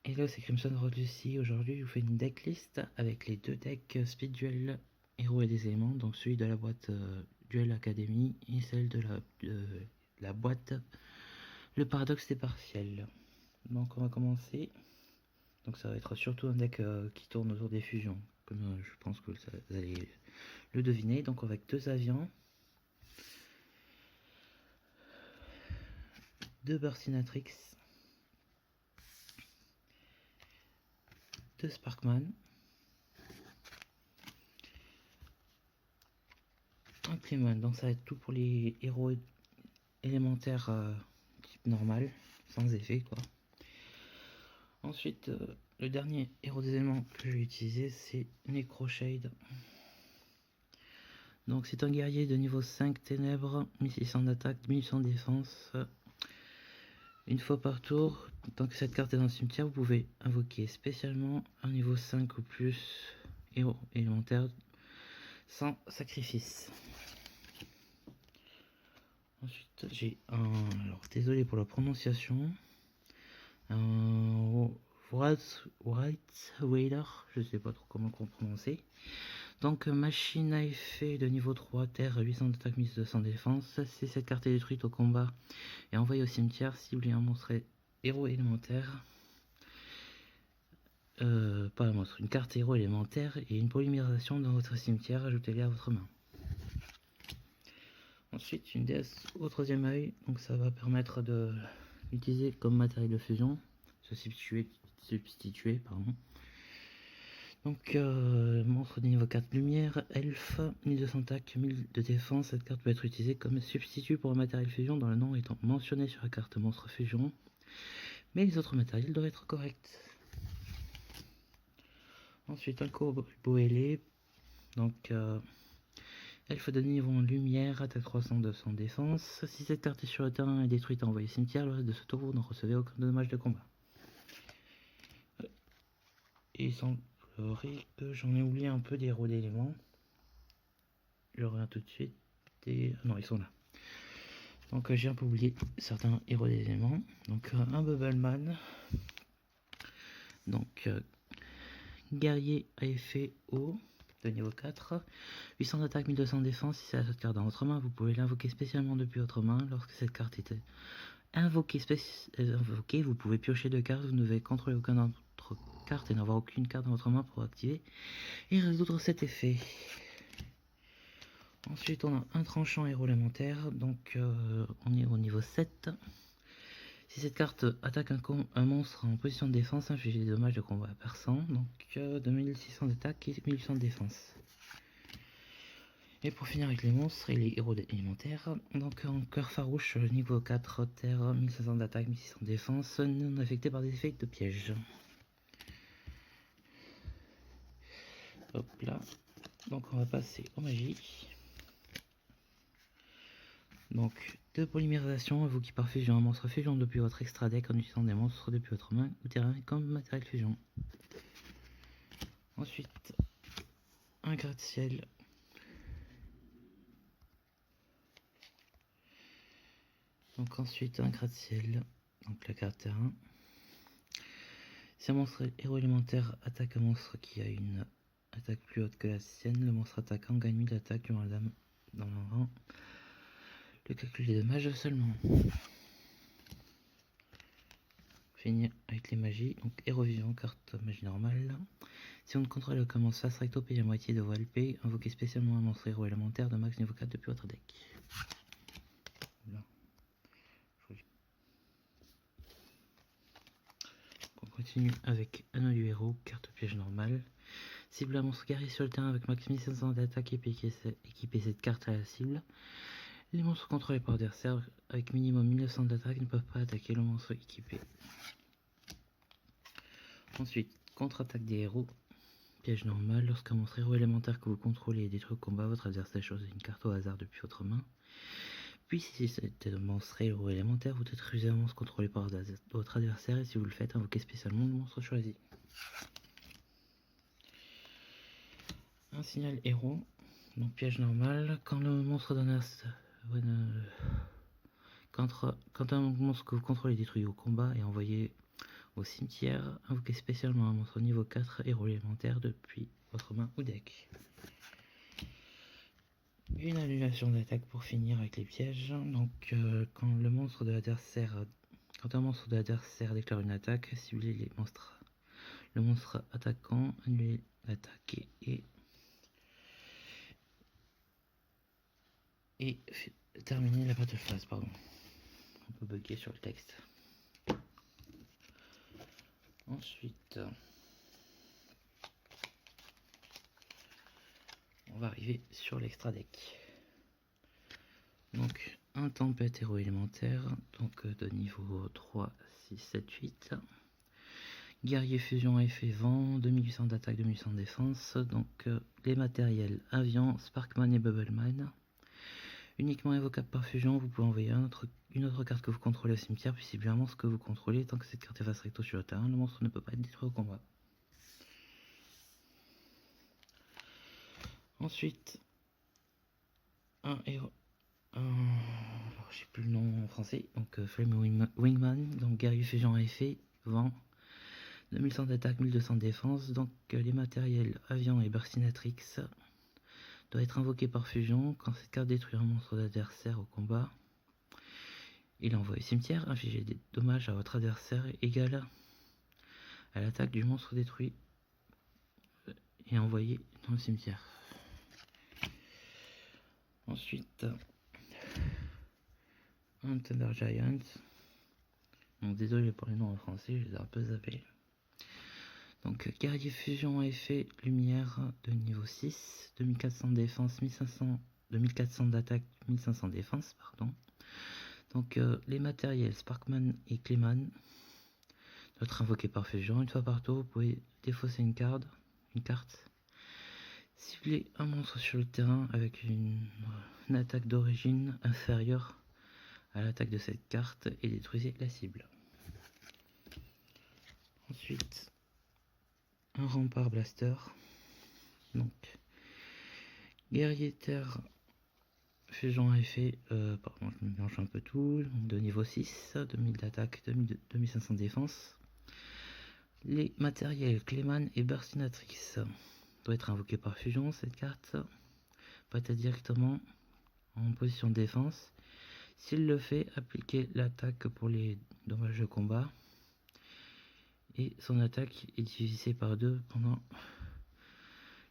Hello, c'est Crimson Road ici. Aujourd'hui, je vous fais une decklist avec les deux decks Speed Duel Héros et des éléments, donc celui de la boîte Duel Academy et celle de la boîte Le Paradoxe des Partiels. Donc, on va commencer. Donc, ça va être surtout un deck qui tourne autour des fusions, comme je pense que vous allez le deviner. Donc, avec deux avions, deux Burstinatrix, deux Sparkman, un Clément. Donc, ça va être tout pour les héros élémentaires type normal, sans effet quoi. Ensuite, le dernier héros des éléments que je vais utiliser, c'est Necroshade. Donc c'est un guerrier de niveau 5 ténèbres, 1600 d'attaque, 1800 de défense. Une fois par tour, tant que cette carte est dans le cimetière, vous pouvez invoquer spécialement un niveau 5 ou plus héros élémentaire sans sacrifice. Ensuite, j'ai un... Alors, désolé pour la prononciation. Un White Whaler, je sais pas trop comment prononcer. Donc machine à effet de niveau 3, terre, 800 d'attaque, 1200 défense. Si cette carte est détruite au combat et envoyée au cimetière, ciblez un monstre héros élémentaire. Pas un monstre, une carte héros élémentaire et une polymérisation dans votre cimetière, ajoutez-les à votre main. Ensuite, une déesse au troisième œil, donc ça va permettre de l'utiliser comme matériel de fusion, se substituer pardon. Donc, monstre de niveau 4 lumière, elfe, 1200 attaque, 1000 de défense. Cette carte peut être utilisée comme substitut pour un matériel fusion dont le nom étant mentionné sur la carte monstre fusion. Mais les autres matériels doivent être corrects. Ensuite, un Boélé. Donc, elfe de niveau en lumière, attaque 300, 200 défense. Si cette carte est sur le terrain et détruite et envoyée au cimetière, le reste de ce tour, vous ne recevez aucun dommage de combat. Et sans que j'en ai oublié un peu des héros d'éléments. Je reviens tout de suite. Et... non, ils sont là. Donc j'ai un peu oublié certains héros d'éléments. Donc un Bubbleman. Donc guerrier à effet haut de niveau 4. 800 d'attaque, 1200 de défense. Si c'est cette carte dans votre main, vous pouvez l'invoquer spécialement depuis votre main. Lorsque cette carte était invoquée, vous pouvez piocher 2 cartes. Vous ne devez contrôler aucune autre carte et n'avoir aucune carte dans votre main pour activer et résoudre cet effet. Ensuite, on a un tranchant héros élémentaire, donc on est au niveau 7. Si cette carte attaque un monstre en position de défense, inflige des dommages de combat à perçant, donc 2600 d'attaque et 1800 de défense. Et pour finir avec les monstres et les héros élémentaires, donc en cœur farouche, niveau 4, terre, 1500 d'attaque, 1600 de défense, non affecté par des effets de piège. Hop là, donc on va passer aux magies. Donc, de polymérisation, invoquée par fusion, un monstre fusion depuis votre extra deck en utilisant des monstres depuis votre main ou terrain comme matériel fusion. Ensuite, un gratte-ciel. Donc ensuite un gratte-ciel, donc la carte terrain. Si un monstre héros élémentaire attaque un monstre qui a une attaque plus haute que la sienne, le monstre attaquant gagne 1000 d'attaque durant la dame dans le rang. Le calcul des dommages seulement. Finir avec les magies, donc héros vivant, carte magie normale. Si on ne contrôle aucun monstre face recto, paye la moitié de vos LP, invoquez spécialement un monstre héros élémentaire de max niveau 4 depuis votre deck. Là. On continue avec Anneau du héros, carte piège normale. Cible un monstre guerrier sur le terrain avec max 1500 d'attaque et équiper cette carte à la cible. Les monstres contrôlés par adversaire avec minimum 1900 d'attaque ne peuvent pas attaquer le monstre équipé. Ensuite, contre-attaque des héros, piège normal. Lorsqu'un monstre héros élémentaire que vous contrôlez est détruit au combat, votre adversaire choisit une carte au hasard depuis votre main. Puis si c'est un monstre héros élémentaire, vous détruisez un monstre contrôlé par votre adversaire et si vous le faites, invoquez spécialement le monstre choisi. Un signal héros, donc piège normal. Quand le monstre donne quand un monstre que vous contrôlez est détruit au combat et envoyé au cimetière, invoquez spécialement un monstre niveau 4 héros élémentaire depuis votre main ou deck. Une annulation d'attaque pour finir avec les pièges. Donc quand un monstre de l'adversaire déclare une attaque, ciblez les monstres. Le monstre attaquant, annulez l'attaque et terminer la battle phase, pardon. On peut bugger sur le texte. Ensuite, on va arriver sur l'extra deck. Donc un tempête héros élémentaire, donc de niveau 3, 6, 7, 8. Guerrier fusion à effet vent, 2800 d'attaque, 2800 de défense. Donc les matériels avion, Sparkman et Bubbleman. Uniquement évocable par fusion, vous pouvez envoyer une autre carte que vous contrôlez au cimetière, puis cibler un monstre que vous contrôlez. Tant que cette carte est face recto sur le terrain, le monstre ne peut pas être détruit au combat. Ensuite, un héros. Alors, j'ai plus le nom en français. Donc Flame Wingman, donc guerrier fusion à effet vent. 2100 d'attaque, 1200 de défense. Donc les matériels avion et Burstinatrix doit être invoqué par fusion. Quand cette carte détruit un monstre d'adversaire au combat, il envoie au cimetière. Infliger des dommages à votre adversaire égal à l'attaque du monstre détruit et envoyé dans le cimetière. Ensuite, un Thunder Giant. Donc désolé pour les noms en français, je les ai un peu zappés. Donc guerrier fusion à effet lumière de niveau 6, 2400 de défense, 2400 d'attaque, 1500 de défense, pardon. Donc les matériels Sparkman et Clayman doivent être invoqués par fusion. Une fois par tour, vous pouvez défausser une carte, cibler un monstre sur le terrain avec une attaque d'origine inférieure à l'attaque de cette carte et détruisez la cible. Ensuite, un rempart blaster. Donc, guerrier terre, fusion à effet, pardon, je me mélange un peu tout, de niveau 6, 2000 d'attaque, 2500 de défense. Les matériels Clayman et Burstinatrix doivent être invoqués par fusion. Cette carte peut être directement en position de défense. S'il le fait, appliquez l'attaque pour les dommages de combat. Et son attaque est divisée par 2 pendant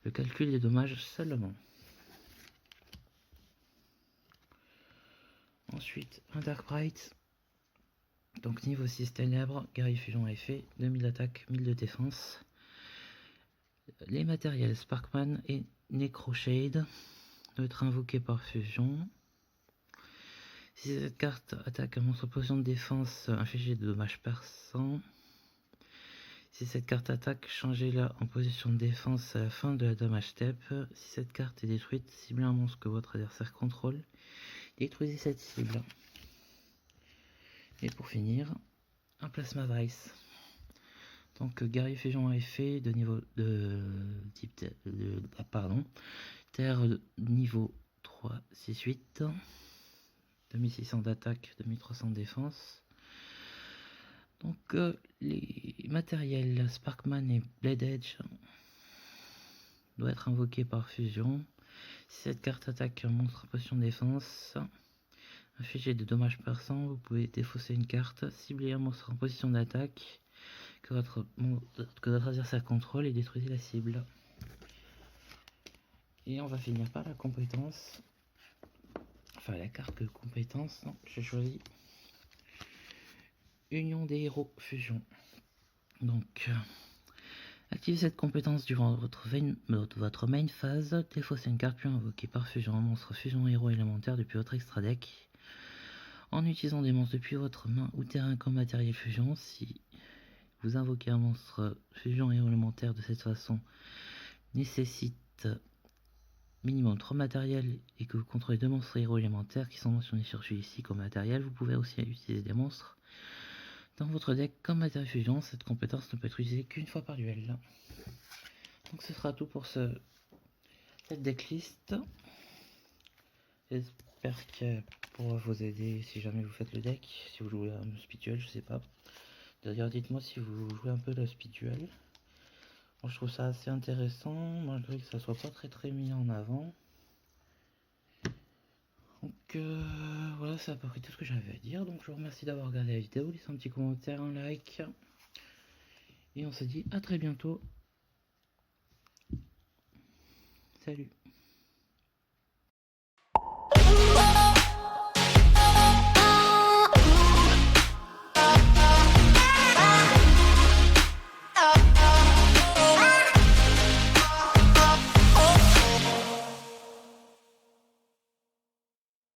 le calcul des dommages seulement. Ensuite, un Dark Bright. Donc niveau 6 ténèbres, guerrier fusion à effet, 2000 d'attaque, 1000 de défense. Les matériels Sparkman et Necroshade doivent être invoqués par fusion. Si cette carte attaque un monstre en position de défense, infligez de dommages perçants. Si cette carte attaque, changez-la en position de défense à la fin de la damage step. Si cette carte est détruite, ciblez un monstre que votre adversaire contrôle. Détruisez cette cible. Et pour finir, un Plasma Vice. Donc guerrier fusion à effet de niveau de type terre niveau 3, 6, 8. 2600 d'attaque, 2300 de défense. Donc les matériels Sparkman et Blade Edge doivent être invoqués par fusion. Si cette carte attaque un monstre en position de défense, infligez de dommages perçants, vous pouvez défausser une carte, cibler un monstre en position d'attaque que votre adversaire contrôle et détruisez la cible. Et on va finir par la compétence. Enfin la carte de compétence, j'ai choisi Union des héros fusion. Donc activez cette compétence durant votre main phase, défaussez une carte puis invoquée par fusion un monstre fusion héros élémentaire depuis votre extra deck. En utilisant des monstres depuis votre main ou terrain comme matériel fusion, si vous invoquez un monstre fusion héros élémentaire de cette façon, nécessite minimum 3 matériels et que vous contrôlez 2 monstres héros élémentaires qui sont mentionnés sur celui-ci comme matériel, vous pouvez aussi utiliser des monstres dans votre deck comme matériel fusion. Cette compétence ne peut être utilisée qu'une fois par duel. Donc ce sera tout pour cette decklist. J'espère qu'elle pourra vous aider si jamais vous faites le deck, si vous jouez un spirituel, je sais pas. D'ailleurs, dites-moi si vous jouez un peu le speed duel. Moi, je trouve ça assez intéressant, malgré que ça soit pas très mis en avant. Donc voilà, c'est à peu près tout ce que j'avais à dire. Donc je vous remercie d'avoir regardé la vidéo, laissez un petit commentaire, un like. Et on se dit à très bientôt. Salut.